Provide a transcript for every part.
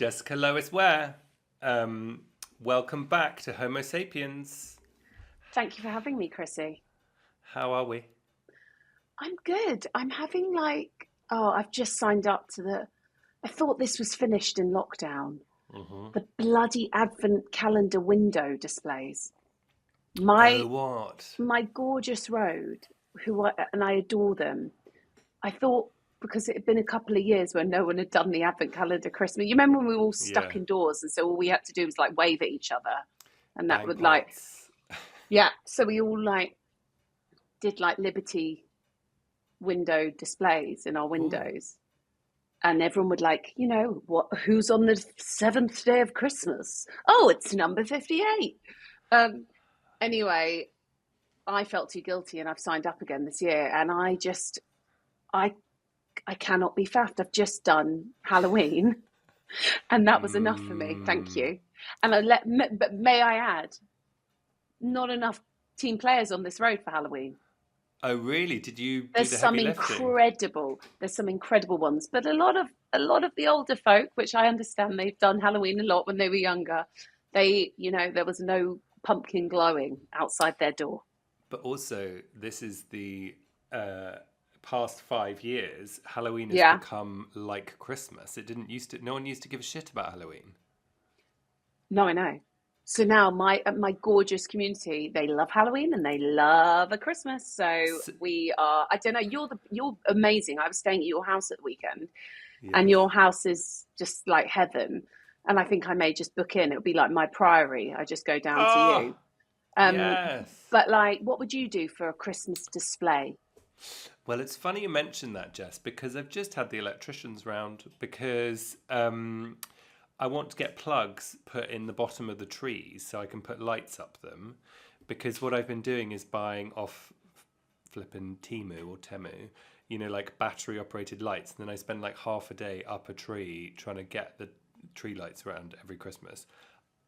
Jessica Lois Ware. Welcome back to Homo Sapiens. Thank you for having me, Chrissy. How are we? I'm good. I'm having I've just signed up to I thought this was finished in lockdown. The bloody advent calendar window displays. Oh, My what? my gorgeous road, and I adore them. I thought because it had been a couple of years where no one had done the advent calendar Christmas. You remember when we were all Yeah. stuck indoors, and so all we had to do was like wave at each other, and that Bang would pots. yeah. So we all did Liberty window displays in our Ooh. windows, and everyone would who's on the seventh day of Christmas? Oh, it's number 58. Anyway, I felt too guilty, and I've signed up again this year, and I I cannot be faffed. I've just done Halloween, and that was enough for me. Thank Mm. you. And but may I add, not enough team players on this road for Halloween. Oh, really? Did you do There's the some heavy lifting? incredible ones, but a lot of the older folk, which I understand they've done Halloween a lot when they were younger, there was no pumpkin glowing outside their door. But also, this is the past 5 years. Halloween has Yeah. become like Christmas. It didn't used to. No one used to give a shit about Halloween. No, I know. So now my gorgeous community, they love Halloween and they love a Christmas. So S we are. I don't know. You're amazing. I was staying at your house at the weekend, and yes. your house is just like heaven. And I think I may just book in. It'll be like my priory. I just go down to Oh, you. Um, yes. but what would you do for a Christmas display? Well, it's funny you mentioned that, Jess, because I've just had the electricians round because I want to get plugs put in the bottom of the trees so I can put lights up them. Because what I've been doing is buying off flipping Timu or Temu, like battery operated lights. And then I spend like half a day up a tree trying to get the tree lights around every Christmas.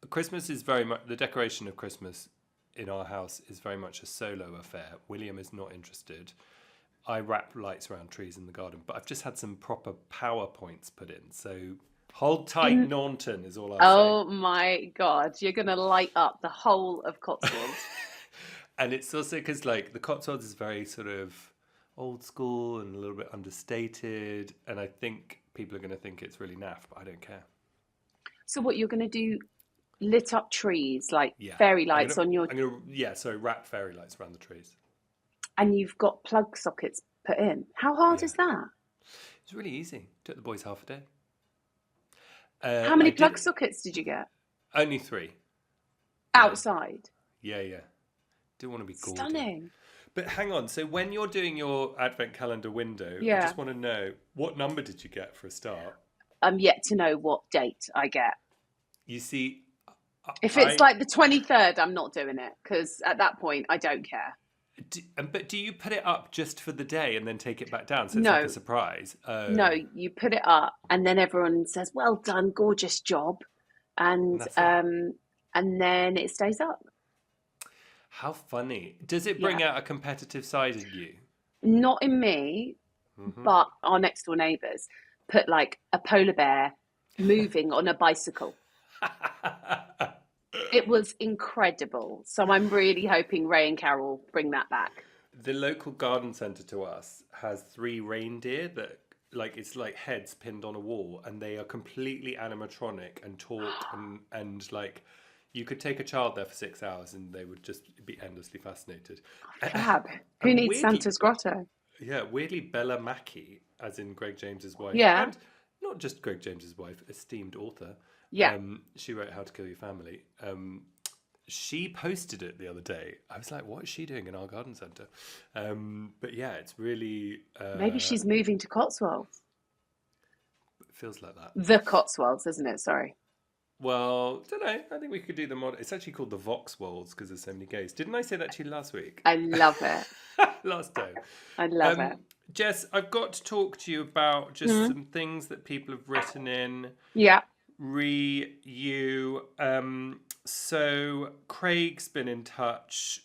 Christmas is very much the decoration of Christmas in our house is very much a solo affair. William is not interested. I wrap lights around trees in the garden, but I've just had some proper PowerPoints put in. So hold tight, In Naunton is all I'll say. Oh my God, you're gonna light up the whole of Cotswolds. And it's also because like the Cotswolds is very sort of old school and a little bit understated, and I think people are going to think it's really naff, but I don't care. So what you're gonna do? Lit up trees, like Yeah, fairy I'm lights gonna, on your, I'm gonna, yeah. So wrap fairy lights around the trees. and you've got plug sockets put in. How hard Yeah, is that? it's really easy. Took the boys half a day. How I many plug did sockets did you get only three. Yeah, outside? yeah. Didn't want to be gaudy. Stunning. But hang on. So when you're doing your advent calendar window, I Yeah. just want to know what number did you get for a start? I'm yet to know what date I get. You see, If it's I like the 23rd, I'm not doing it because at that point I don't care. but do you put it up just for the day and then take it back down so it's like a No, surprise? no, Oh, you put it up and then everyone says, "Well done, gorgeous job," and and that's it. um, and then it stays up. How funny. Does it Yeah, bring out a competitive side in you? not in me, Hmm. but our next door neighbours put like a polar bear moving on a bicycle. It was incredible. So I'm really hoping Ray and Carol bring that back. The local garden centre to us has three reindeer that like it's like heads pinned on a wall and they are completely animatronic and talk and like you could take a child there for 6 hours and they would just be endlessly fascinated. Fab. Who And needs weirdly, Santa's grotto? yeah, weirdly Bella Mackey, as in Greg James's wife, Yeah, and not just Greg James's wife, esteemed author. yeah. She wrote How to Kill Your Family. She posted it the other day. I was like, what is she doing in our garden centre? But yeah, it's really Maybe she's moving to Cotswolds. it feels like that. The Cotswolds, isn't it? Sorry. Well, don't know. I think we could do the mod. It's actually called the Vauxwolds because there's so many gays. Didn't I say that to you last week? I love it. Last time. I love it. Jess, I've got to talk to you about just Mm. some things that people have written in. Yeah. You. So Craig's been in touch.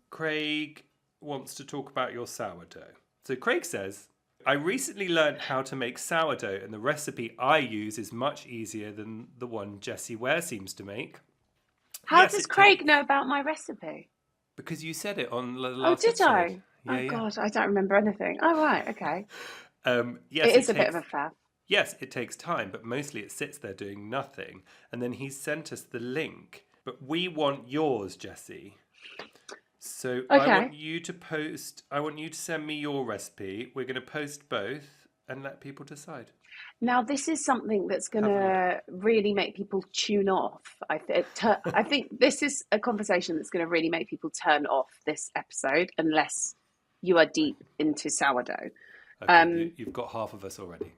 Craig wants to talk about your sourdough. So Craig says, I recently learned how to make sourdough, and the recipe I use is much easier than the one Jessie Ware seems to make. How Yes, does it Craig takes. know about my recipe? Because you said it on the Oh, last did episode. I? Yeah, Oh yeah. God, I don't remember anything. Oh right, okay. Yes, It it is a bit of takes. a faff. Yes, it takes time, but mostly it sits there doing nothing. And then he sent us the link. But we want yours, Jessie. So I want Okay. you to post. I want you to send me your recipe. We're going to post both and let people decide. Now this is something that's going Have a look. to really make people tune off. I think this is a conversation that's going to really make people turn off this episode unless you are deep into sourdough. Okay, Um, you've got half of us already.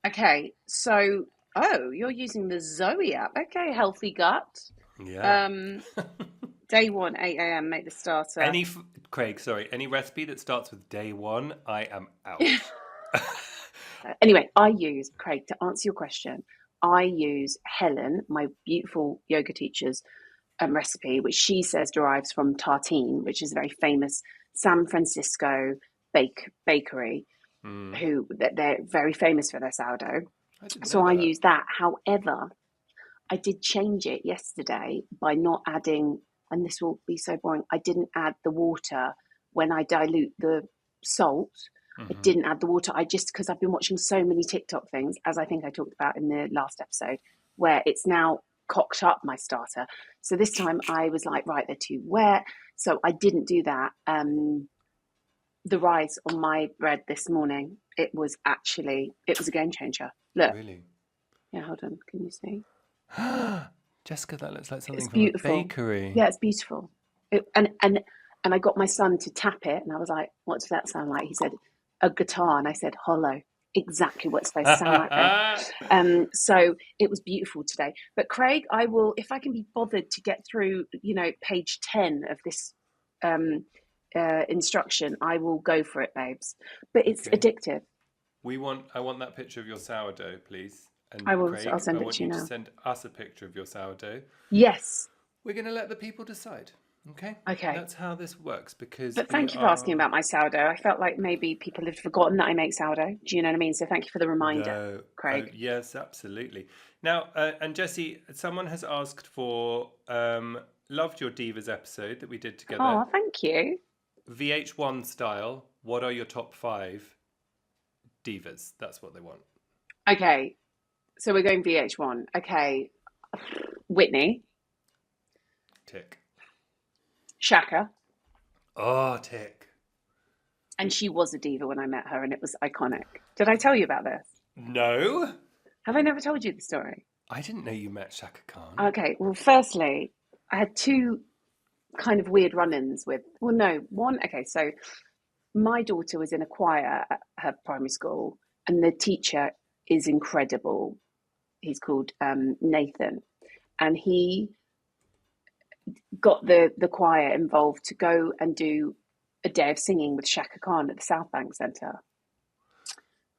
okay, so oh, you're using the Zoe app. Okay, healthy gut. Yeah. Um, day one, 8 a.m. Make the starter. Craig, sorry, any recipe that starts with day one, I am out. Anyway, I use, Craig, to answer your question, I use Helen, my beautiful yoga teacher's recipe, which she says derives from Tartine, which is a very famous San Francisco bakery, Mm, who they're very famous for their sourdough. I didn't know So I that. use that. However, I did change it yesterday by not adding, and this will be so boring, I didn't add the water when I dilute the salt. I Hmm. didn't add the water. I just, because I've been watching so many TikTok things, as I think I talked about in the last episode, where it's now cocked up my starter. So this time I was like, right, they're too wet. So I didn't do that. The rise on my bread this morning, it was a game changer. Look, Really? yeah, hold on. Can you see? Jessica, that looks like It's something from a beautiful. bakery. Yeah, it's beautiful. And I got my son to tap it, and I was like, "What does that sound like?" He said, "A guitar," and I said, "Hollow." Exactly what it's supposed to sound like, babe. So it was beautiful today. But Craig, I will, if I can be bothered to get through, page 10 of this um, instruction, I will go for it, babes. But it's Okay. addictive. I want that picture of your sourdough, please. And I will. I'll Craig, I send it want to you you to now. send us a picture of your sourdough. Yes. We're going to let the people decide. Okay? Okay. That's how this works because But we thank you for asking are. about my sourdough. I felt like maybe people had forgotten that I make sourdough. Do you know what I mean? So thank you for the reminder, No. Oh, Craig. yes, absolutely. Now, and Jessie, someone has asked for loved your Divas episode that we did together. Oh, thank you. VH1 style. What are your top 5 divas? That's what they want. Okay, so we're going VH1. Okay, Whitney, Tick. Chaka, Oh, tick. and she was a diva when I met her, and it was iconic. Did I tell you about this? No. Have I never told you the story? I didn't know you met Chaka Khan. Okay, well, firstly, I had two kind of weird run-ins with. Well, no, one. Okay, so my daughter was in a choir at her primary school, and the teacher is incredible. He's called Nathan, and he got the choir involved to go and do a day of singing with Chaka Khan at the South Bank Centre.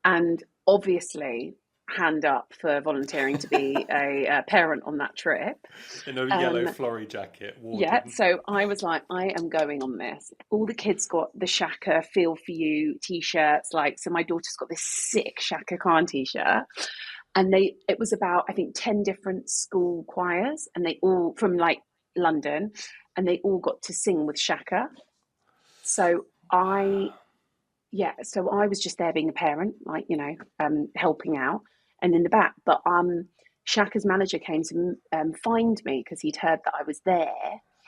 And obviously, hand up for volunteering to be a parent on that trip. In a yellow Um, flory jacket, yeah, warden. so I was like, I am going on this. All the kids got the Shaka Feel For You t-shirts. So my daughter's got this sick Chaka Khan t-shirt. And it was about, I think, 10 different school choirs, and they all from London, and they all got to sing with Shaka. So so I was just there being a parent, helping out, and in the back. But Shaka's manager came to find me because he'd heard that I was there,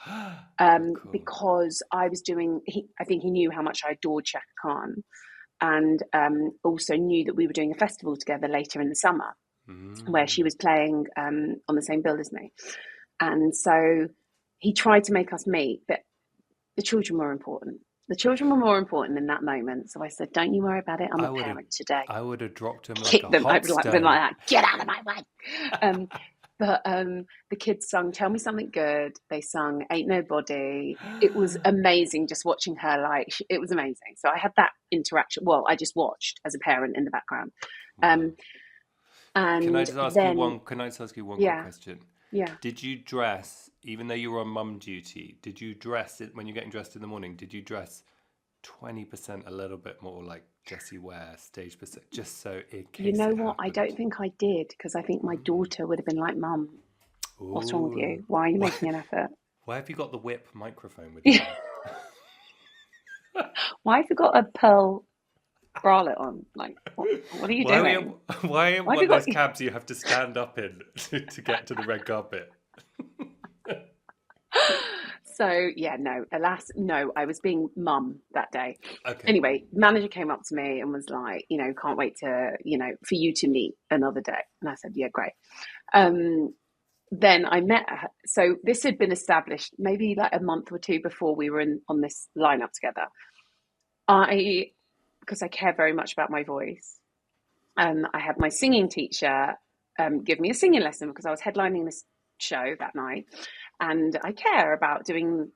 Oh, cool. because I was doing. I think he knew how much I adored Chaka Khan, and also knew that we were doing a festival together later in the summer, where she was playing on the same bill as me. And so he tried to make us meet, but the children were important. The children were more important in that moment. So I said, "Don't you worry about it. I'm a parent today." I would have dropped him like Kick a them. hot I'd been like stone. that. Get out of my way. But the kids sung "Tell Me Something Good." They sung "Ain't Nobody." It was amazing just watching her. It was amazing. So I had that interaction. Well, I just watched as a parent in the background. Wow. Can I And just ask you then, one? Can I just ask you one quick yeah, question? yeah. Did you dress, even though you were on mum duty? Did you dress it when you're getting dressed in the morning? Did you dress 20% a little bit more like Jessie Ware, stage percent, just so in You case know it what? I happened. don't think I did because I think my daughter would have been like, Mum, what's wrong with Ooh. you? Why are you Why, making an effort? why have you got the whip microphone with you Yeah. then? Why have you got a pearl bralette on? Like, what are you Why are doing? you, why in Why have one you of got? those cabs you have to stand up in to get to the red carpet? So yeah, no, alas, no, I was being mum that day. Okay. Anyway, manager came up to me and was like, can't wait to, for you to meet another day. And I said, yeah, great. Um, then I met her. So this had been established maybe like a month or two before we were on this lineup together. Because I care very much about my voice, I had my singing teacher give me a singing lesson because I was headlining this show that night, and I care about doing.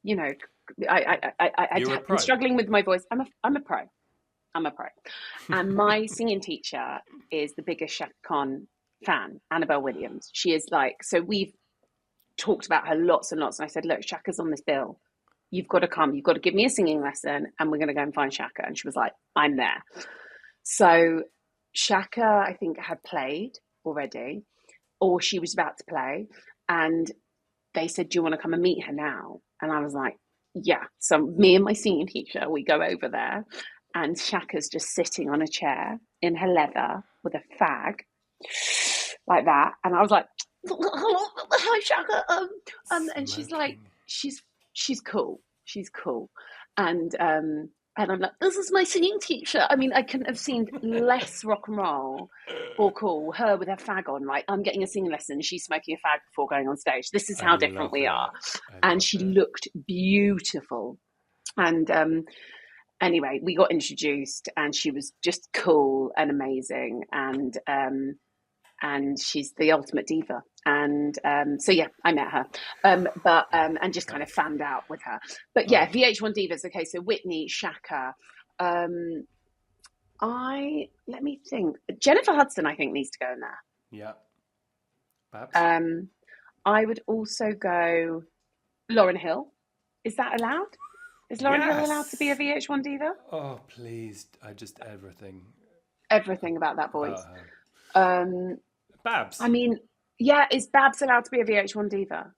You know, You're a I've been pro. struggling with my voice. I'm a pro. I'm a pro, and my singing teacher is the biggest Chaka Khan fan, Annabelle Williams. She is like, so we've talked about her lots and lots. And I said, look, Shaka's on this bill. You've got to come. You've got to give me a singing lesson, and we're going to go and find Chaka. And she was like, I'm there. So Chaka, I think, had played already, or she was about to play, and they said, do you want to come and meet her now? And I was like, yeah. So me and my singing teacher, we go over there, and Shaka's just sitting on a chair in her leather with a fag like that. And I was like, hello, hi Shaka. And she's like, Smoking. she's cool. She's cool. And I'm like, this is my singing teacher. I mean, I couldn't have seemed less rock and roll or cool. Her with her fag on, like, I'm getting a singing lesson. She's smoking a fag before going on stage. This is I how different love we are. it. I And love she it. looked beautiful. And anyway, we got introduced, and she was just cool and amazing. And she's the ultimate diva. And so yeah, I met her, and just kind of Nice. fanned out with her. But yeah, Oh, VH1 divas. Okay, so Whitney, Shaka. Um, I let me think. Jennifer Hudson, I think, needs to go in there. yeah. Babs? Um, I would also go Lauryn Hill. Is that allowed? Is Lauryn Hill allowed to be a Yes. VH1 diva? Oh, please. I just everything Everything about that about voice. her. Um, I Babs. mean, yeah, is Babs allowed to be a VH1 diva?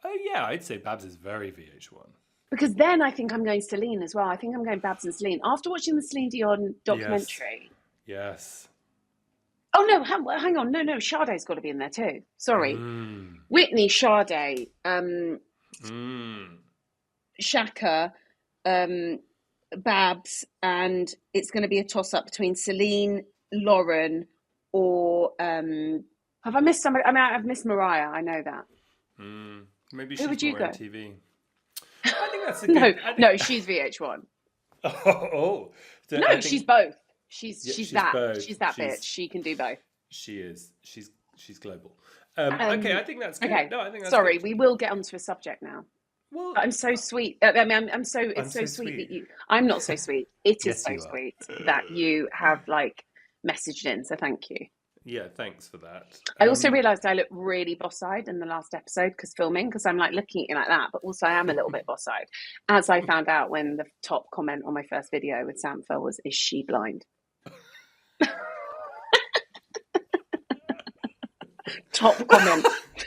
Oh, yeah. I'd say Babs is very VH1. Because then I think I'm going Celine as well. I think I'm going Babs and Celine. After watching the Celine Dion Yes. documentary. Yes. Oh, no, hang on. No, Sade's got to be in there too. Sorry. Mmm. Whitney, Sade, Mmm. Shaka, um, Babs, and it's going to be a toss-up between Celine, Lauren, or... have I missed somebody? I mean, I've missed Mariah. I know that. Mm. Maybe Who she's would you more go? MTV. I think that's a No, good. I think. no, she's VH1. Oh, so I No, she's think both. She's yeah, she's she's that. both. She's that bitch. She can do both. She is. She's global. Okay, Um, I think that's good. okay. No, I think that's Sorry, good. we will get onto a subject now. Well, But I'm so sweet. I mean, I'm so. I'm It's so so sweet sweet. that you. I'm not so sweet. It is Yes, so you are. sweet that you have like messaged in. So thank you. Yeah, thanks for that. I also realised I look really boss-eyed in the last episode because I'm like looking at you like that, but also I am a little bit boss-eyed, as I found out when the top comment on my first video with Sampha was, "Is she blind?" Top comment.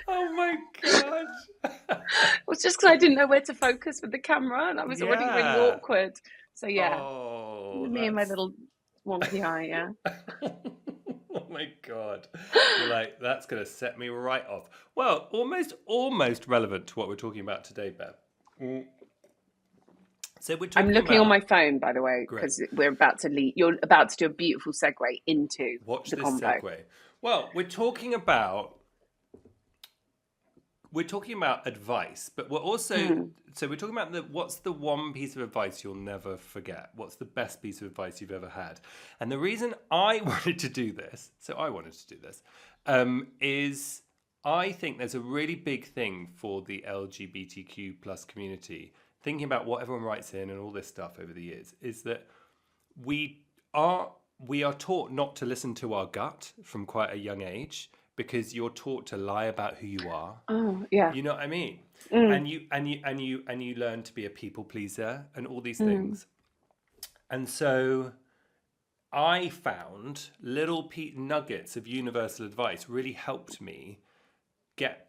Oh my god. It was just because I didn't know where to focus with the camera, and I was already really Yeah. awkward. So yeah, Oh, me and my that's. little wonky eye. Yeah. Oh my god. You're like, that's gonna set me right off. Well, almost relevant to what we're talking about today, Bev. Mm. So we're I'm talking looking on about my phone, by the way, great. because we're about to leave. You're about to do a beautiful segue into Watch the this convo. segue. Well, we're talking about advice, but we're also so we're talking about what's the one piece of advice you'll never forget? What's the best piece of advice you've ever had? And the reason I wanted to do this, is I think there's a really big thing for the LGBTQ plus community, thinking about what everyone writes in and all this stuff over the years, is that we are taught not to listen to our gut from quite a young age because you're taught to lie about who you are. Oh yeah. You know what I mean? Mm, And you learn to be a people pleaser and all these mm, things. And so I found little nuggets of universal advice really helped me get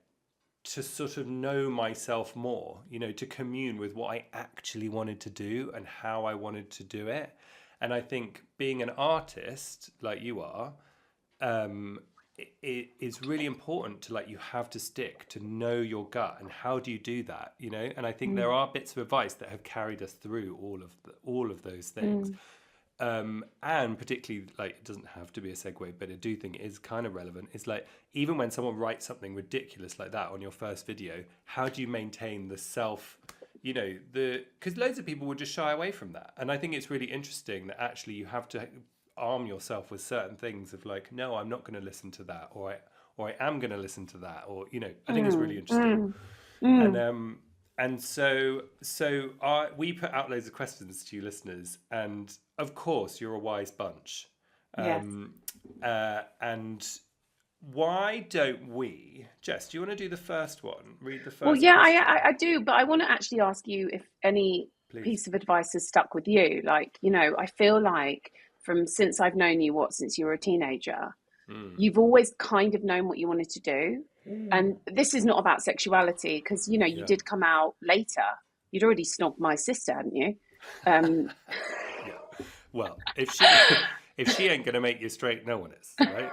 to sort of know myself more, to commune with what I actually wanted to do and how I wanted to do it. And I think being an artist like you are, it is really important to, like, you have to stick to know your gut. And how do you do that? And I think there are bits of advice that have carried us through all of those things. And particularly, like, it doesn't have to be a segue, but I do think it is kind of relevant. It's like, even when someone writes something ridiculous like that on your first video, how do you maintain the self, because loads of people would just shy away from that. And I think it's really interesting that actually you have to arm yourself with certain things of, like, no, I'm not going to listen to that, or I am going to listen to that, or, I think it's really interesting. And so we put out loads of questions to you listeners, and of course you're a wise bunch. Yes. And why don't we, Jess, do you want to do the first one? Read the first Well, yeah, question. I do, but I want to actually ask you if any Please. piece of advice has stuck with you. Like, I feel like since I've known you, since you were a teenager, you've always kind of known what you wanted to do. And this is not about sexuality, because, you did come out later. You'd already snogged my sister, hadn't you? Yeah. Well, if she ain't going to make you straight, no one is, right?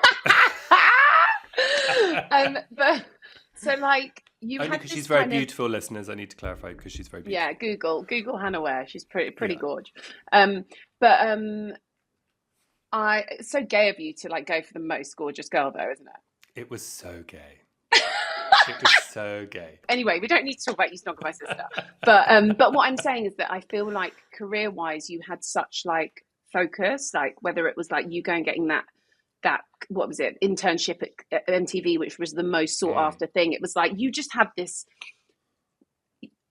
But so, like, you only had because this she's very kind of, beautiful, listeners. I need to clarify, because she's very beautiful. yeah, Google Hannah Ware. She's pretty Yeah. gorgeous. But it's so gay of you to, like, go for the most gorgeous girl, though, isn't it? It was so gay. It was so gay. Anyway, we don't need to talk about you snogging my sister. But what I'm saying is that I feel like career-wise, you had such, like, focus, like, whether it was like you going getting that what was it, internship at MTV, which was the most sought after thing. It was like you just had this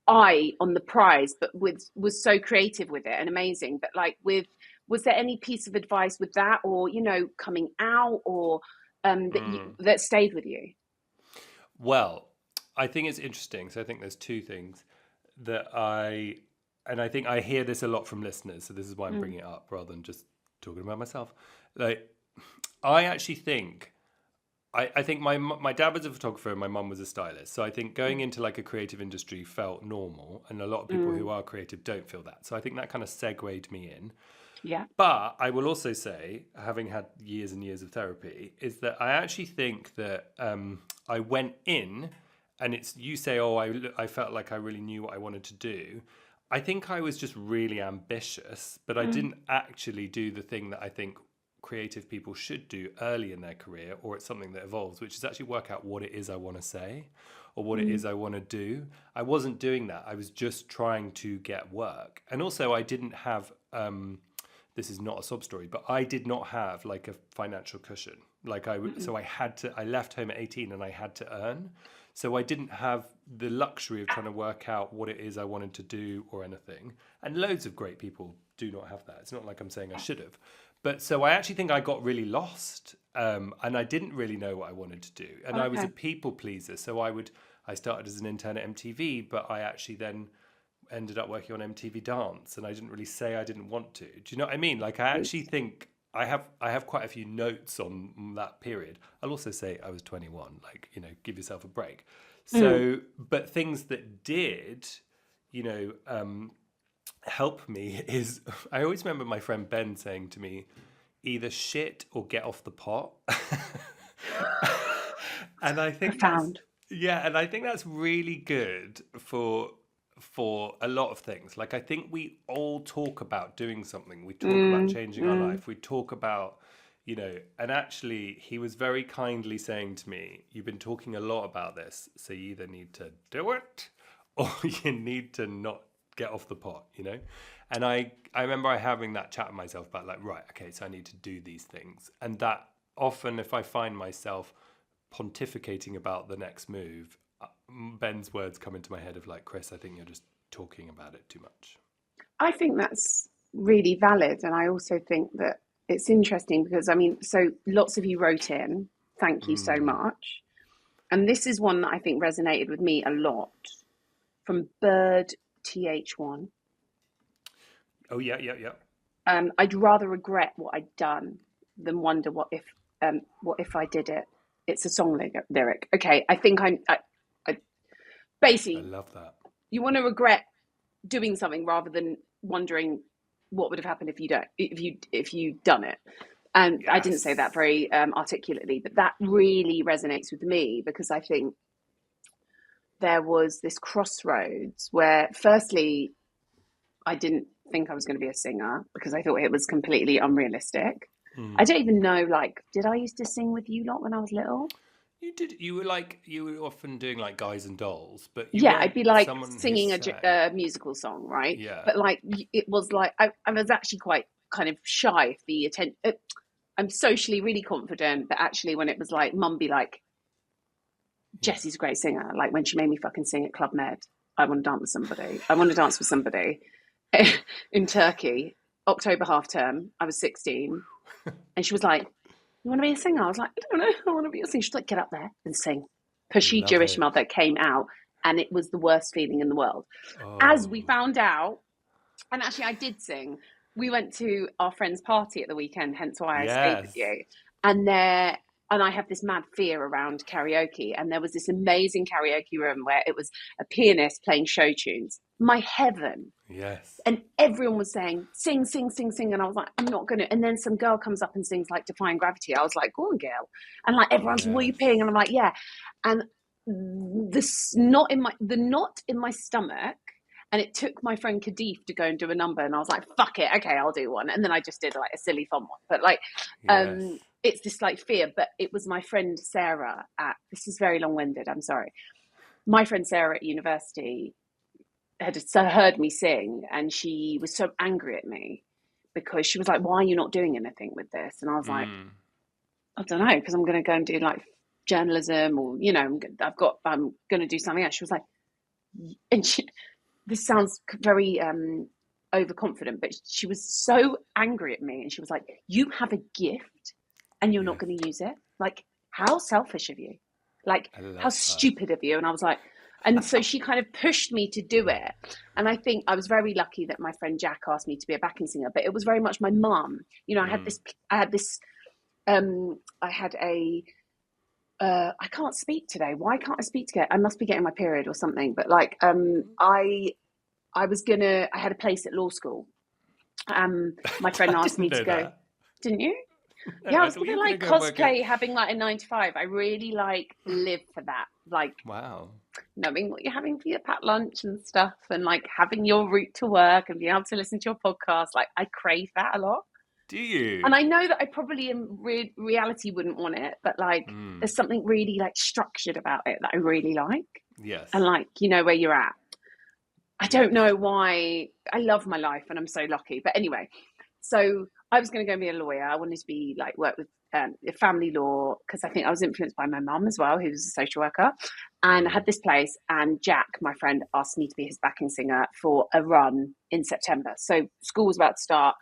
eye on the prize, but was so creative with it and amazing. But, like, was there any piece of advice with that, or coming out, or that stayed with you? Well, I think it's interesting. So I think there's two things that I think I hear this a lot from listeners. So this is why I'm bringing it up rather than just talking about myself. Like, I actually think, I think my dad was a photographer and my mum was a stylist. So I think going into, like, a creative industry felt normal, and a lot of people who are creative don't feel that. So I think that kind of segued me in. Yeah. But I will also say, having had years and years of therapy, is that I actually think that I went in, and you say, oh, I felt like I really knew what I wanted to do. I think I was just really ambitious, but I didn't actually do the thing that I think creative people should do early in their career, or it's something that evolves, which is actually work out what it is I want to say, or what it is I want to do. I wasn't doing that. I was just trying to get work. And also I didn't have... this is not a sob story, but I did not have, like, a financial cushion. Like, so I left home at 18 and I had to earn. So I didn't have the luxury of trying to work out what it is I wanted to do or anything. And loads of great people do not have that. It's not like I'm saying I should have. But so I actually think I got really lost, and I didn't really know what I wanted to do. And I was a people pleaser. So I started as an intern at MTV, but I actually then ended up working on MTV Dance, and I didn't really say I didn't want to. Do you know what I mean? Like, I actually think I have quite a few notes on that period. I'll also say I was 21, like, give yourself a break. So, but things that did, help me is, I always remember my friend Ben saying to me, either shit or get off the pot. And I think Profound. and I think that's really good for a lot of things. Like, I think we all talk about doing something. We talk about changing our life. We talk about, and actually he was very kindly saying to me, you've been talking a lot about this, so you either need to do it or you need to not get off the pot, And I remember having that chat with myself about, like, right, okay, so I need to do these things. And that often, if I find myself pontificating about the next move, Ben's words come into my head of, like, Chris, I think you're just talking about it too much. I think that's really valid. And I also think that it's interesting because, I mean, so lots of you wrote in, thank you so much. And this is one that I think resonated with me a lot, from Bird TH1. Oh, yeah. I'd rather regret what I'd done than wonder what if I did it. It's a song lyric. Okay, I think I I basically, love that. you want to regret doing something rather than wondering what would have happened if you done it. And I didn't say that Yes. very articulately, but that really resonates with me because I think there was this crossroads where, firstly, I didn't think I was going to be a singer because I thought it was completely unrealistic. I don't even know, like, did I used to sing with you lot when I was little? You did. You were often doing like Guys and Dolls, but you Yeah, I'd weren't be like someone who singing sang. a musical song, right? Yeah. But like, it was like, I was actually quite kind of shy of the attention. I'm socially really confident, but actually, when it was like, mum be like, Yeah. Jessie's a great singer. Like when she made me fucking sing at Club Med, I want to dance with somebody. I want to dance with somebody in Turkey, October half term. I was 16. And she was like, you want to be a singer? I was like, I don't know. I want to be a singer. She's like, get up there and sing. Pushy Love Jewish it. mother came out and it was the worst feeling in the world. As Oh. we found out, and actually I did sing, we went to our friend's party at the weekend, hence why I stayed with Yes. you. And there, and I have this mad fear around karaoke. And there was this amazing karaoke room where it was a pianist playing show tunes. My heaven. Yes. And everyone was saying, sing, sing, sing, sing. And I was like, I'm not going to. And then some girl comes up and sings like Defying Gravity. I was like, go on, girl. And like everyone's Yes. whooping. And I'm like, yeah. And the knot in my stomach. And it took my friend Kadif to go and do a number. And I was like, fuck it. Okay, I'll do one. And then I just did like a silly fun one. But like, Yes. it's this like fear. But it was my friend Sarah this is very long winded. I'm sorry. My friend Sarah at university had heard me sing and she was so angry at me because she was like, why are you not doing anything with this? And I was like, Mm. I don't know, because I'm going to go and do like journalism or, I'm going to do something else. She was like, and this sounds very overconfident, but she was so angry at me and she was like, you have a gift and you're not Yes. going to use it. Like, how selfish of you. Like, I how love that. stupid of you. And I was like, and so she kind of pushed me to do it. And I think I was very lucky that my friend Jack asked me to be a backing singer, but it was very much my mum. You know, I had a, I can't speak today. Why can't I speak today? I must be getting my period or something. But like, I had a place at law school. My friend I asked didn't me to know go, that. didn't you? No, Yeah, I I was thought gonna you were going to like go and work at. cosplay having like a 9 to 5. I really like live for that. Like Wow. knowing what you're having for your packed lunch and stuff and like having your route to work and being able to listen to your podcast. Like I crave that a lot. Do you? And I know that I probably in reality wouldn't want it, but like Mm. there's something really like structured about it that I really like. And Yes. like, you know where you're at. I don't Yes. know why. I love my life and I'm so lucky. But anyway, so I was going to go and be a lawyer. I wanted to be like work with family law because I think I was influenced by my mum as well, who was a social worker. And I Mm. had this place, and Jack, my friend, asked me to be his backing singer for a run in September. So school was about to start,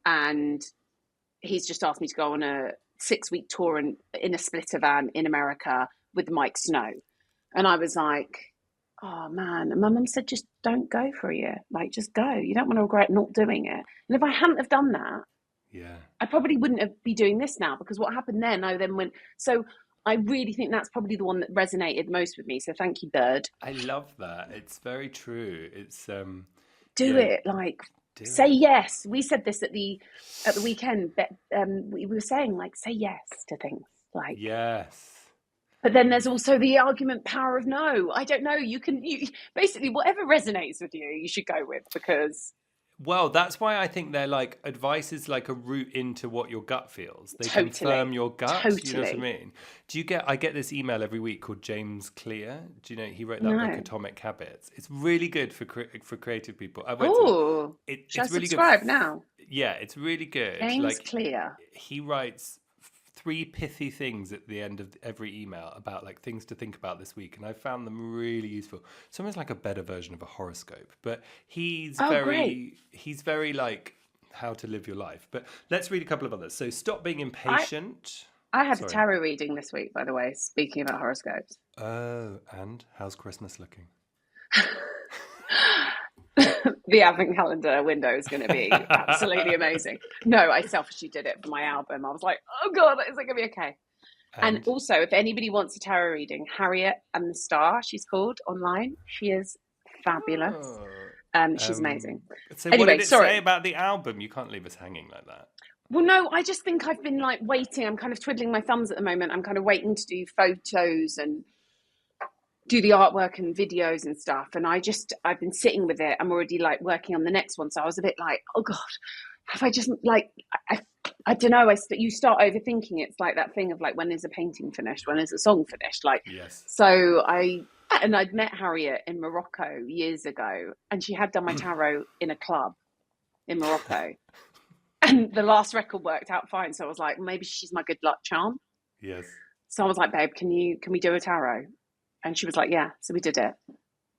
and he's just asked me to go on a 6-week tour in a splitter van in America with Mike Snow. And I was like, oh man. And my mum said, just don't go for a year. Like, just go. You don't want to regret not doing it. And if I hadn't have done that, Yeah. I probably wouldn't have be doing this now because what happened then, I then went, so I really think that's probably the one that resonated most with me. So thank you, Bird. I love that. It's very true. It's Do yeah, it. Like, do say it. yes. We said this at the weekend, but we were saying like, say yes to things. Like, Yes. but then there's also the argument power of no. I don't know. You basically whatever resonates with you, you should go with because Well, that's why I think they're like advice is like a route into what your gut feels. They confirm totally, your gut. You know what I totally. mean? I get this email every week called James Clear. Do you know he wrote that book No. Atomic Habits? It's really good for creative people. I went to that. Oh, should I It's really good. subscribe now? Yeah, it's really good. James Like Clear. he writes three pithy things at the end of every email about like things to think about this week, and I found them really useful. It's almost like a better version of a horoscope, but Oh, great. he's very like how to live your life. But let's read a couple of others. So stop being I impatient. I had a Sorry. tarot reading this week, by the way. Speaking about horoscopes. Oh, and how's Christmas looking? The advent calendar window is going to be absolutely amazing. No, I selfishly did it for my album. I was like, oh God, is it going to be okay? And And also, if anybody wants a tarot reading, Harriet and the Star, she's called online. She is fabulous. oh, She's amazing. so what Anyway, did it say sorry. about the album? You can't leave us hanging like that. Well, no, I just think I've been like waiting. I'm kind of twiddling my thumbs at the moment. I'm kind of waiting to do photos and do the artwork and videos and stuff. And I've been sitting with it. I'm already like working on the next one. So I was a bit like, oh God, have I just like, I don't know. You start overthinking. It's like that thing of like, when is a painting finished? When is a song finished? Like, Yes. so I'd met Harriet in Morocco years ago, and she had done my tarot in a club in Morocco. And the last record worked out fine. So I was like, maybe she's my good luck charm. Yes. So I was like, babe, can we do a tarot? And she was like, yeah. So we did it.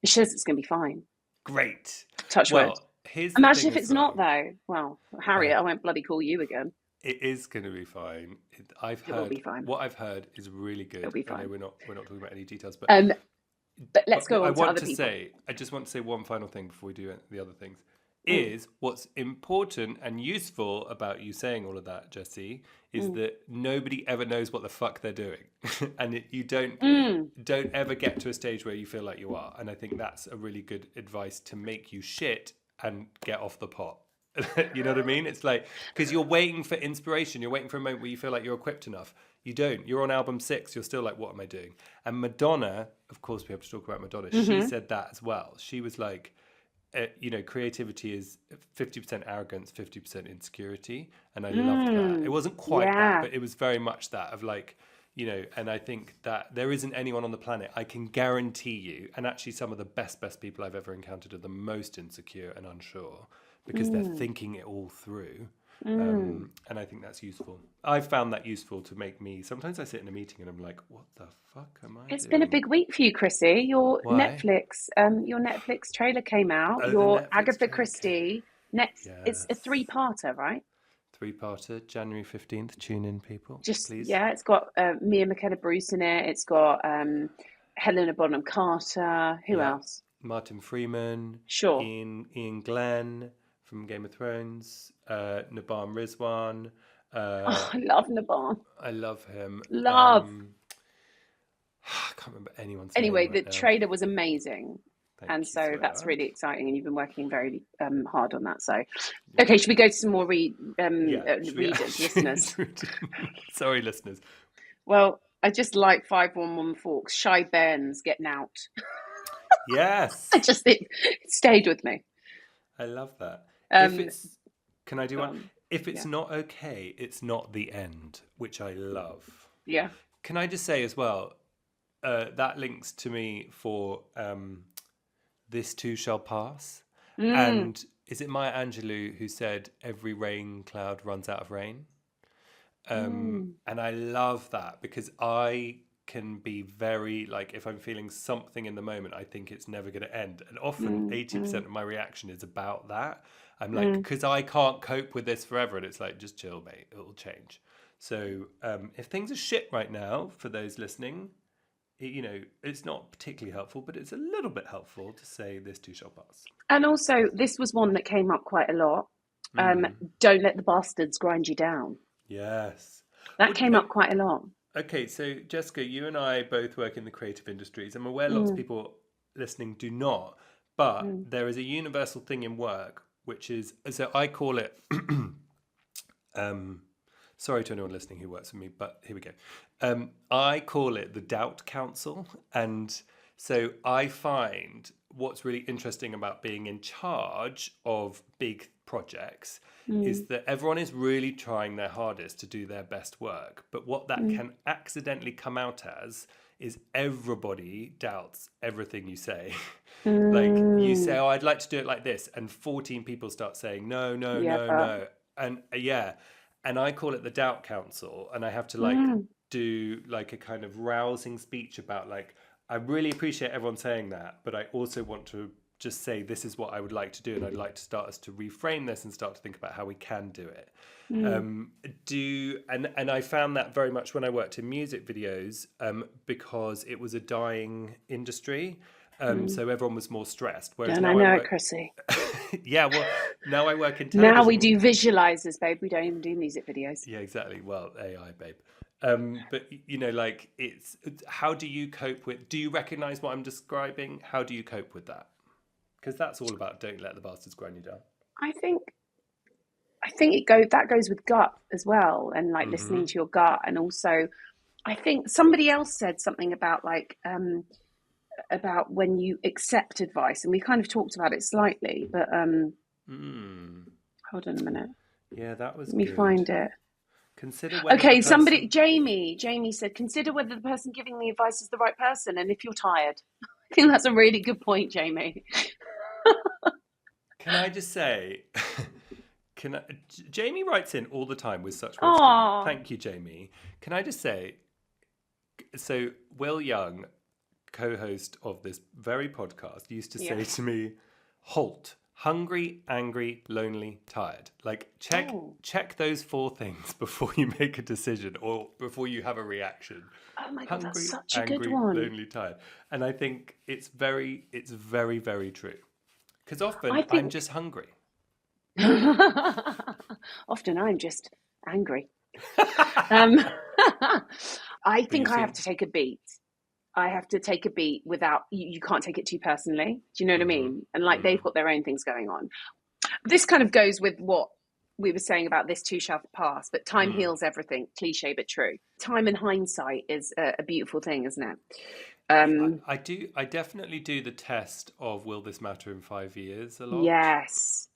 It shows it's going to be fine. Great. Touch wood. Here's the Imagine thing if it's as well. not, though. Well, Harriet, I won't bloody call you again. It is going to be fine. It will be fine. What I've heard is really good. It'll be fine. I know we're not talking about any details, but let's go on to other people. I just want to say one final thing before we do the other things. Is what's important and useful about you saying all of that, Jessie, is that nobody ever knows what the fuck they're doing, and you don't ever get to a stage where you feel like you are. And I think that's a really good advice to make you shit and get off the pot. You know what I mean? It's like, because you're waiting for inspiration. You're waiting for a moment where you feel like you're equipped enough. You don't. You're on album 6. You're still like, what am I doing? And Madonna, of course, we have to talk about Madonna. She said that as well. She was like, creativity is 50% arrogance, 50% insecurity. And I loved that. It wasn't quite that, but it was very much that of like, and I think that there isn't anyone on the planet, I can guarantee you, and actually some of the best people I've ever encountered are the most insecure and unsure because they're thinking it all through. And I think that's useful. I've found that useful to make me, sometimes I sit in a meeting and I'm like, what the fuck am I It's doing? been a big week for you, Chrissy. Your Why? Netflix trailer came out. Oh, Your the Netflix Agatha trailer Christie. It's a 3-parter, right? 3-parter, January 15th. Tune in, people. Just please. Yeah, it's got Mia McKenna Bruce in it. It's got Helena Bonham Carter. Who else? Martin Freeman. Sure. Ian Glenn from Game of Thrones. Naban Rizwan. I love Naban. I love him. I can't remember anyone's Anyway, name right the now. trailer was amazing. Thank you so that's much. really exciting, and you've been working very hard on that. So, okay, should we go to some more readers, listeners? Sorry, listeners. Well, I just like 511 Forks. Shy Bairns getting out. Yes. It stayed with me. I love that. Can I do one? If it's not okay, it's not the end, which I love. Yeah. Can I just say as well, that links to me for This Too Shall Pass. And is it Maya Angelou who said, every rain cloud runs out of rain? And I love that because I can be very, like, if I'm feeling something in the moment, I think it's never going to end. And often 80% of my reaction is about that. I'm like, because I can't cope with this forever. And it's like, just chill, mate. It'll change. So if things are shit right now, for those listening, it's not particularly helpful, but it's a little bit helpful to say this too shall pass. And also, this was one that came up quite a lot. Don't let the bastards grind you down. Yes. That came up quite a lot. Okay, so Jessica, you and I both work in the creative industries. I'm aware lots of people listening do not, but there is a universal thing in work, which is, so I call it, sorry to anyone listening who works with me, but here we go. I call it the Doubt Council. And so I find what's really interesting about being in charge of big projects is that everyone is really trying their hardest to do their best work. But what that can accidentally come out as is everybody doubts everything you say. Like you say, oh, I'd like to do it like this. And 14 people start saying, no. And and I call it the Doubt Council. And I have to do like a kind of rousing speech about like, I really appreciate everyone saying that, but I also want to just say this is what I would like to do, and I'd like to start us to reframe this and start to think about how we can do it. And I found that very much when I worked in music videos, because it was a dying industry, Mm. So everyone was more stressed. Whereas Don't I now I know it, work, Chrissy? yeah, well, now I work in Now we television. do visualizers, babe. We don't even do music videos. Yeah, exactly. Well, AI, babe. But like how do you cope with? Do you recognize what I'm describing? How do you cope with that? Because that's all about don't let the bastards grind you down. I think that goes with gut as well, and like Mm-hmm. listening to your gut, and also I think somebody else said something about like about when you accept advice, and we kind of talked about it slightly, but Mm. hold on a minute, Yeah, that was let me good. find it. Consider whether the Okay, person. Jamie said, consider whether the person giving the advice is the right person, and if you're tired. I think that's a really good point, Jamie. Can I just say, Jamie writes in all the time with such wisdom. Oh, Thank you, Jamie. Can I just say, so Will Young, co-host of this very podcast, used to say yeah. to me, "Halt, hungry, angry, lonely, tired. Like Oh, check those four things before you make a decision or before you have a reaction. oh my God, that's Hungry, such a good angry, one. lonely, tired." And I think it's very, very true. Because I often I'm think just hungry. often I'm just angry. Um, I But think you've I have seen. to take a beat. I have to take a beat without, you can't take it too personally. Do you know what I Mm-hmm. mean? And like Mm. they've got their own things going on. This kind of goes with what we were saying about this too shall pass, but time Mm. heals everything. Cliche, but true. Time and hindsight is a beautiful thing, isn't it? I do. I definitely do the test of will this matter in 5 years a lot, Yes.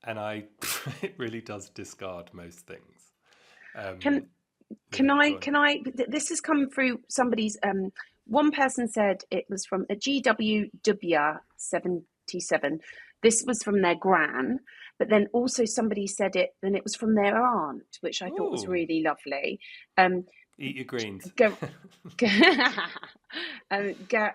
and I it really does discard most things. Can Go on. this has come through somebody's one person said it was from a GW77. This was from their gran, but then also somebody said it and it was from their aunt, which I thought was Ooh, really lovely. Um, eat your greens. go, go,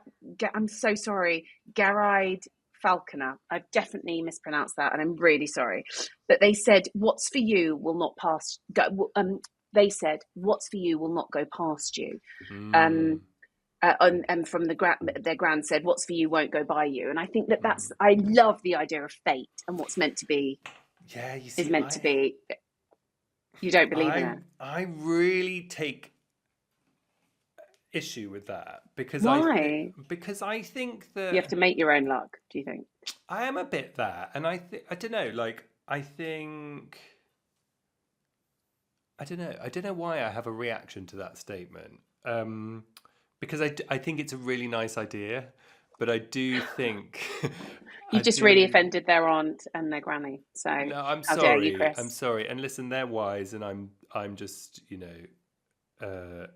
I'm so sorry, Garide Falconer. I've definitely mispronounced that, and I'm really sorry. But they said, "What's for you will not pass." They said, "What's for you will not go past you." Mm, Um, and from their grand said, "What's for you won't go by you." And I think that mm. I love the idea of fate and what's meant to be Yeah, you is see, meant to be. You don't believe in it. I really take issue with that Why? because I think You have that to make your own luck. Do you think? I am a bit that, and I don't know, like I think I don't know why I have a reaction to that statement. Because I think it's a really nice idea, but I do think You I just really do. offended their aunt and their granny. So No, I'm how dare you, sorry. I'm Chris? sorry. And listen, they're wise, and I'm just uh,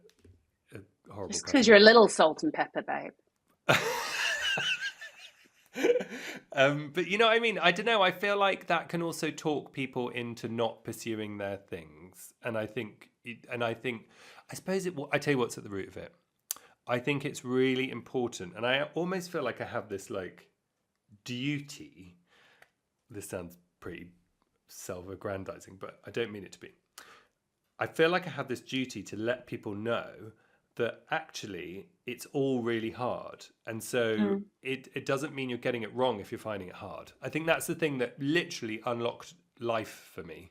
a horrible Just because person. you're a little salt and pepper, babe. But you know what I mean? I don't know. I feel like that can also talk people into not pursuing their things. I suppose I tell you what's at the root of it. I think it's really important. And I almost feel like I have this like duty. This sounds pretty self aggrandizing, but I don't mean it to be. I feel like I have this duty to let people know that actually it's all really hard. And so Mm, it doesn't mean you're getting it wrong if you're finding it hard. I think that's the thing that literally unlocked life for me.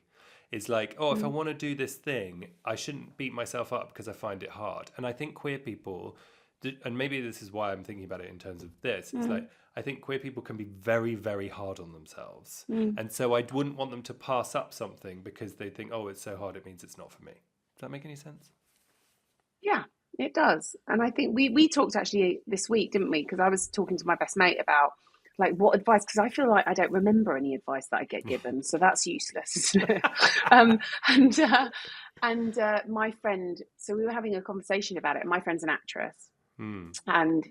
Is like, oh, if I mm, want to do this thing, I shouldn't beat myself up because I find it hard. And I think queer people, and maybe this is why I'm thinking about it in terms of this, is mm, like, I think queer people can be very, very hard on themselves. mm. And so I wouldn't want them to pass up something because they think, oh, it's so hard, it means it's not for me. Does that make any sense? Yeah, it does. And I think we talked actually this week, didn't we? Because I was talking to my best mate about like what advice, because I feel like I don't remember any advice that I get given, so that's useless, isn't it? um, and my friend, so we were having a conversation about it. My friend's an actress, Hmm. and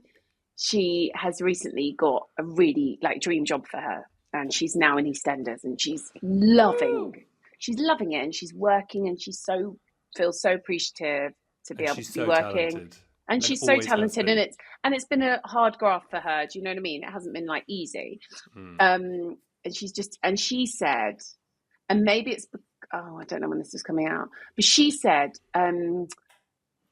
she has recently got a really like dream job for her, and she's now in EastEnders, and Woo! she's loving it, and she's working, and she's so feels so appreciative to be And able she's to be so working, talented and and she's so always has talented, and been. it's been a hard graft for her. Do you know what I mean? It hasn't been like easy, Hmm. and she said, and maybe it's, oh, I don't know when this is coming out, but she said,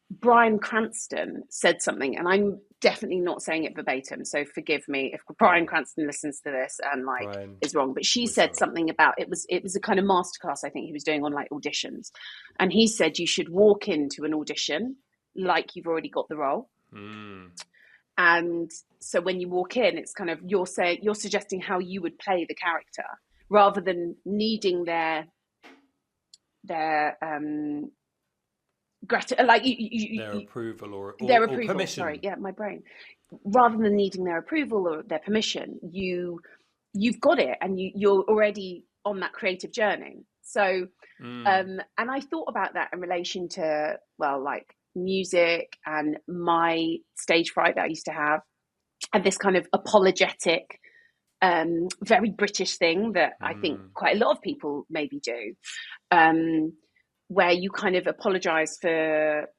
Bryan Cranston said something, and I'm definitely not saying it verbatim, so forgive me if Brian Cranston listens to this and like Brian, is wrong. But she we're said sorry. something about it was a kind of masterclass I think he was doing on like auditions, and he said you should walk into an audition like you've already got the role. And so when you walk in, it's kind of you're suggesting how you would play the character rather than needing their Their approval or their approval. permission. Sorry, yeah, my brain. Rather than needing their approval or their permission, you've got it, and you're already on that creative journey. So, and I thought about that in relation to like music and my stage fright that I used to have, and this kind of apologetic, very British thing that I think quite a lot of people maybe do, where you kind of apologize for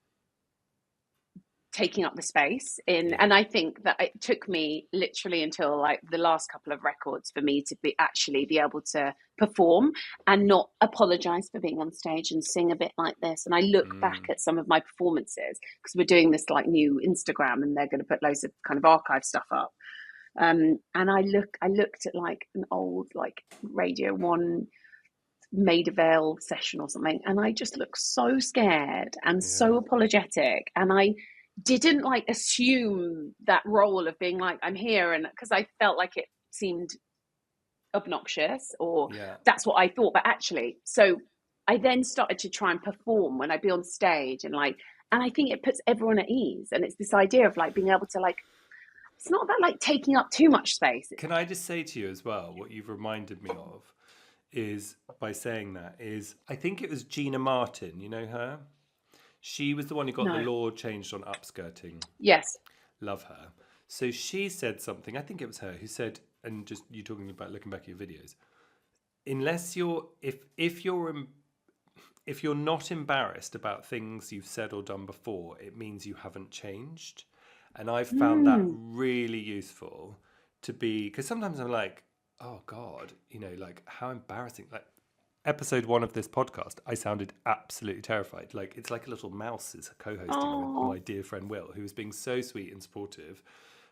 taking up the space in, and I think that it took me literally until like the last couple of records for me to be able to perform and not apologize for being on stage and sing a bit like this. And I look back at some of my performances because we're doing this like new Instagram and they're going to put loads of kind of archive stuff up. And I looked at like an old like Radio 1 Maida Vale session or something, and I just looked so scared and so apologetic, and I didn't like assume that role of being like I'm here, and because I felt like it seemed obnoxious or that's what I thought, but actually, so I then started to try and perform when I'd be on stage and I think it puts everyone at ease, and it's this idea of like being able to like, it's not about like taking up too much space. Can I just say to you as well, what you've reminded me of is, by saying that, is I think it was Gina Martin, you know her? She was the one who got the law changed on upskirting. Yes. Love her. So she said something, I think it was her, who said, and just you talking about looking back at your videos, unless you're, if you're not embarrassed about things you've said or done before, it means you haven't changed. And I've found that really useful to be, because sometimes I'm like, oh God, you know, like how embarrassing. Like episode 1 of this podcast, I sounded absolutely terrified. Like it's like a little mouse is co-hosting with my dear friend Will, who was being so sweet and supportive.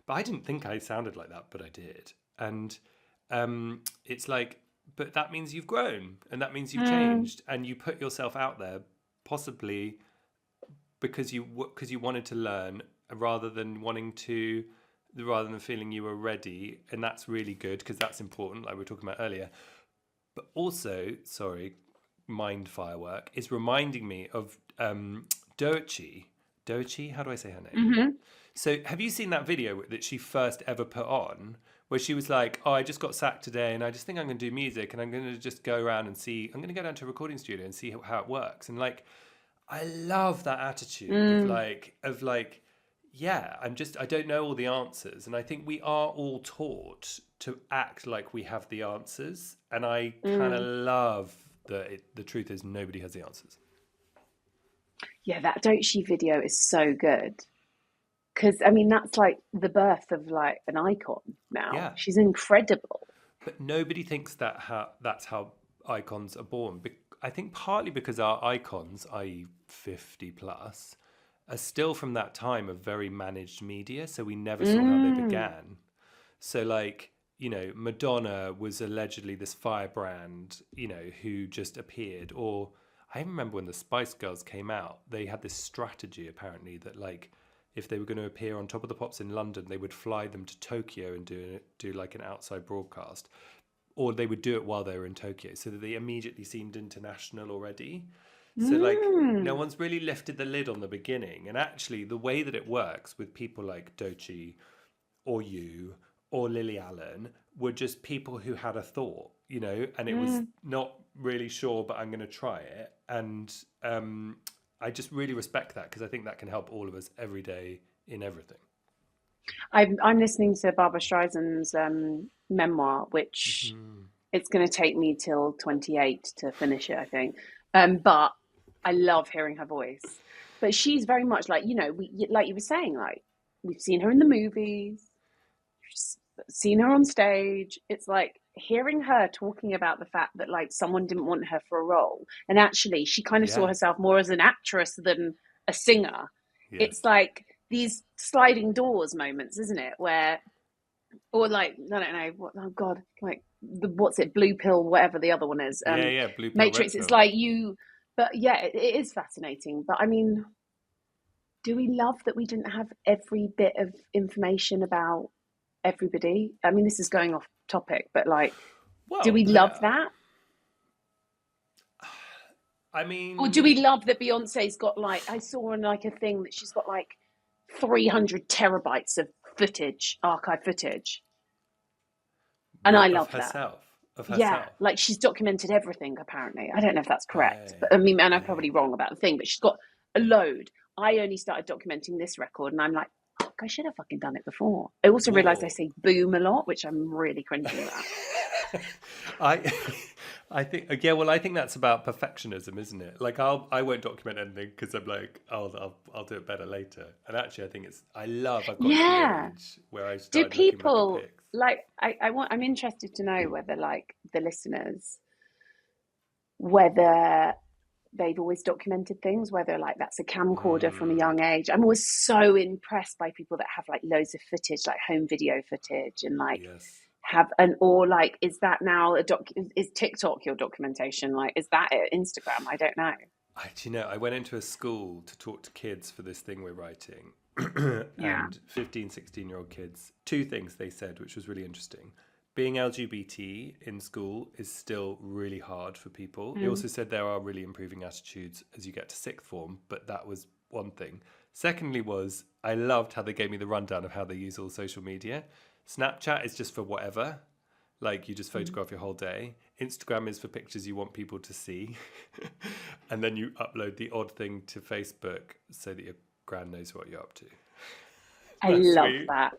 But I didn't think I sounded like that, but I did. And it's like, but that means you've grown and that means you've changed and you put yourself out there possibly because you wanted to learn rather than feeling you were ready. And that's really good because that's important, like we were talking about earlier. But also, sorry, mind firework is reminding me of Doechii. Doechii, how do I say her name? Mm-hmm. So have you seen that video that she first ever put on where she was like, oh, I just got sacked today and I just think I'm going to do music and I'm going to just go around and see, I'm going to go down to a recording studio and see how it works. And like, I love that attitude of like, yeah, I don't know all the answers. And I think we are all taught to act like we have the answers. And I kind of love that the truth is nobody has the answers. Yeah, that Doechii video is so good. Because, I mean, that's like the birth of like an icon now. Yeah. She's incredible. But nobody thinks that's how icons are born. I think partly because our icons, i.e. 50 plus, are still from that time of very managed media. So we never saw how they began. So like, you know, Madonna was allegedly this firebrand, you know, who just appeared. Or I remember when the Spice Girls came out, they had this strategy apparently that like, if they were going to appear on Top of the Pops in London, they would fly them to Tokyo and do like an outside broadcast. Or they would do it while they were in Tokyo so that they immediately seemed international already. So like no one's really lifted the lid on the beginning. And actually the way that it works with people like Doechii or you or Lily Allen were just people who had a thought, you know, and it was not really sure, but I'm going to try it. And I just really respect that because I think that can help all of us every day in everything. I'm listening to Barbara Streisand's memoir, which it's going to take me till 28 to finish it, I think. But I love hearing her voice. But she's very much like, you know, like you were saying, like we've seen her in the movies, seen her on stage. It's like hearing her talking about the fact that like someone didn't want her for a role, and actually she kind of saw herself more as an actress than a singer. Yes. It's like these sliding doors moments, isn't it? Where, or like, I don't know, what, oh God, like, what's it, blue pill, whatever the other one is. Yeah, blue pill, red Matrix, it's pill. like but yeah, it is fascinating. But I mean, do we love that we didn't have every bit of information about everybody? I mean, this is going off topic, but like, do Well, we love that? I Or do mean, we love that Beyonce's got like, I saw on like a thing that she's got like 300 terabytes of footage, archive footage. And I what, of love that. herself? Of Yeah, herself? like she's documented everything apparently. I don't know if that's correct, Right. but I mean, and I'm Right. probably wrong about the thing, but she's got a load. I only started documenting this record and I'm like, fuck, I should have fucking done it before. I also realised I Whoa. say boom a lot, which I'm really cringing about. I I think yeah, well, I think that's about perfectionism, isn't it? Like I won't document anything because I'm like, I'll do it better later. And actually, I think I've got to the Yeah. age where I Do started looking back at people pics. like I'm interested to know whether like the listeners, whether they've always documented things, whether like that's a camcorder from a Mm, young age. I'm always so impressed by people that have like loads of footage, like home video footage, and like yes. have an or like is that now is TikTok your documentation? Like is that it? Instagram? I don't know. Do you know, I went into a school to talk to kids for this thing we're writing. Yeah. And 15, 16-year-old kids, two things they said, which was really interesting. Being LGBT in school is still really hard for people. They Mm. also said there are really improving attitudes as you get to sixth form, but that was one thing. Secondly was, I loved how they gave me the rundown of how they use all social media. Snapchat is just for whatever. Like you just Mm. photograph your whole day. Instagram is for pictures you want people to see. And then you upload the odd thing to Facebook so that your gran knows what you're up to. I That's love sweet. that.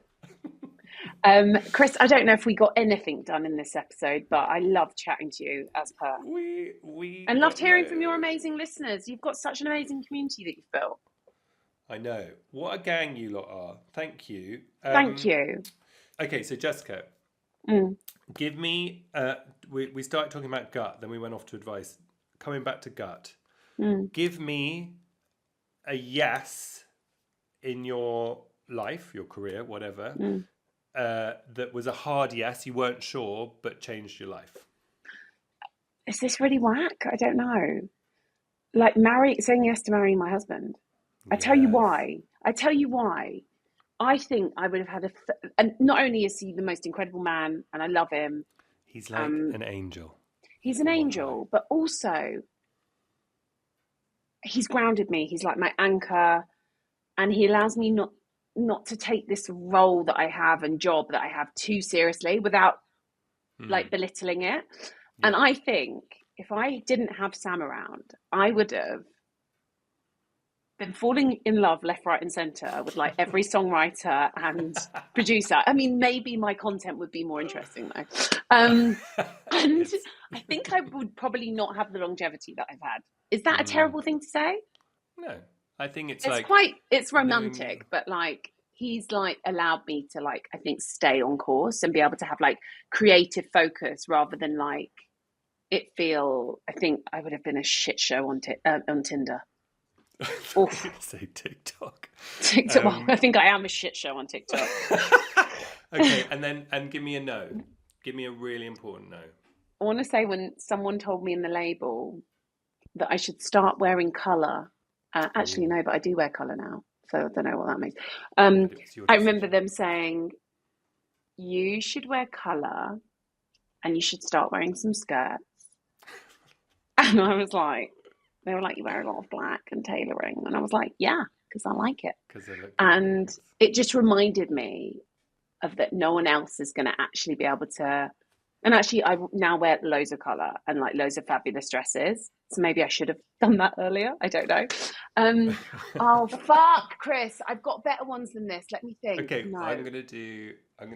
Chris, I don't know if we got anything done in this episode, but I love chatting to you as per. We And loved got hearing from your loads. amazing listeners. You've got such an amazing community that you've built. I know. What a gang you lot are. Thank you. Thank you. Okay, so Jessica, Mm, give me. We started talking about gut, then we went off to advice. Coming back to gut, mm. give me a yes in your life, your career, whatever, Mm. that was a hard yes, you weren't sure, but changed your life. Is this really whack? I don't know. Like saying yes to marrying my husband. I tell you Yes. why. I tell you why. I think I would have had and not only is he the most incredible man, and I love him. He's like Um, an angel he's an from on high. angel, but also he's grounded me. He's like my anchor, and he allows me not to take this role that I have and job that I have too seriously without Mm, like belittling it. And yeah. I think if I didn't have Sam around, I would have been falling in love left, right, and center with like every songwriter and producer. I mean, maybe my content would be more interesting though. And It's I think I would probably not have the longevity that I've had. Is that a mm, terrible thing to say? no. I think it's It's like quite, it's knowing you. romantic, but like he's like allowed me to like, I think, stay on course and be able to have like creative focus rather than like I think I would have been a shit show on Tinder. I thought you Oof. were going to say TikTok. TikTok. Well, Um, I think I am a shit show on TikTok. okay, and give me a no. Give me a really important no. I want to say when someone told me in the label that I should start wearing colour. Actually, Ooh, no, but I do wear colour now, so I don't know what that means. but it was your I remember decision. them saying you should wear colour and you should start wearing some skirts. And I was like, they were like, you wear a lot of black and tailoring, and I was like, yeah, because I like it. Because they look good, And thanks. it just reminded me of that no one else is going to actually be able to. And actually, I now wear loads of colour and like loads of fabulous dresses. So maybe I should have done that earlier. I don't know. Oh, fuck, Chris. I've got better ones than this. Let me think. Okay, No,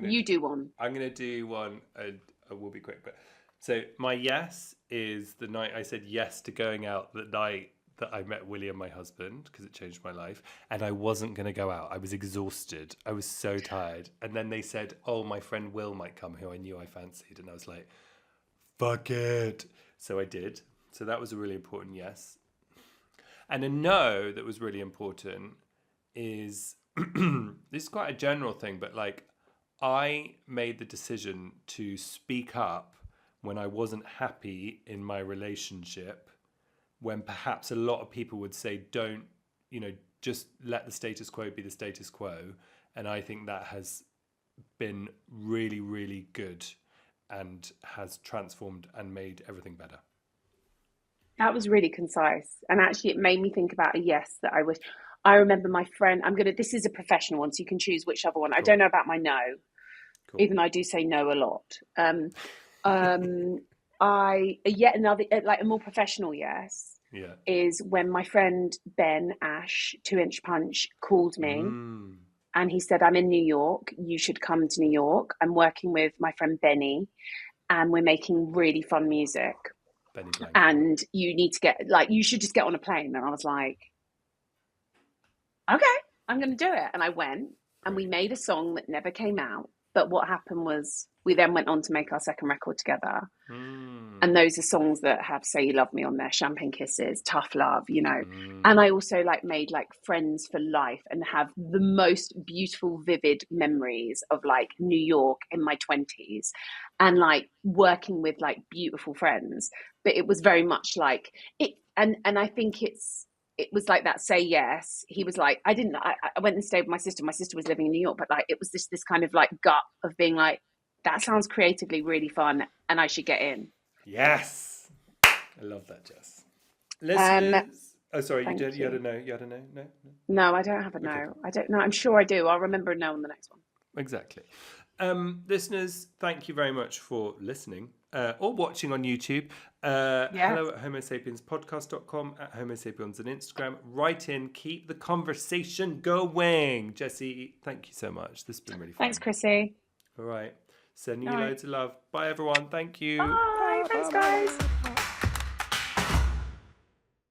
you do one. I'm gonna do one. I will be quick, but so my yes is the night I said yes to going out. The night that I met William, my husband, because it changed my life, and I wasn't gonna go out. I was exhausted. I was so tired. And then they said, "Oh, my friend Will might come, who I knew I fancied," and I was like, "Fuck it." So I did. So that was a really important yes. And a no that was really important is this is quite a general thing, but like I made the decision to speak up when I wasn't happy in my relationship, when perhaps a lot of people would say, don't, just let the status quo be the status quo. And I think that has been really, really good and has transformed and made everything better. That was really concise. And actually, it made me think about a yes that I wish. I remember my friend, this is a professional one, so you can choose whichever one. I Cool. don't know about my no, Cool. even though I do say no a lot. Yet another, like a more professional yes, Yeah. is when my friend Ben Ash, 2 Inch Punch, called me and he said, I'm in New York. You should come to New York. I'm working with my friend Benny and we're making really fun music. Benny Blanco. And you need to you should just get on a plane. And I was like, okay, I'm going to do it. And I went and we made a song that never came out. But what happened was we then went on to make our second record together. And those are songs that have Say You Love Me on there, Champagne Kisses, Tough Love, And I also made friends for life and have the most beautiful, vivid memories of New York in my 20s and working with beautiful friends. But it was very much it. And I think it was that say yes. He was I went and stayed with my sister. My sister was living in New York, but it was this kind of gut of being that sounds creatively really fun and I should get in. Yes. I love that, Jess. Listeners. Sorry, you had a no. You had a no? No, I don't have a no. Okay. I don't know. I'm sure I do. I'll remember a no on the next one. Exactly. Listeners, thank you very much for listening or watching on YouTube. Hello at homosapienspodcast.com, at homosapiens on Instagram. Write in, keep the conversation going. Jessie, thank you so much. This has been really fun. Thanks, Chrissy. All right. Sending you loads of love. Bye, everyone. Thank you. Bye. Thanks, guys.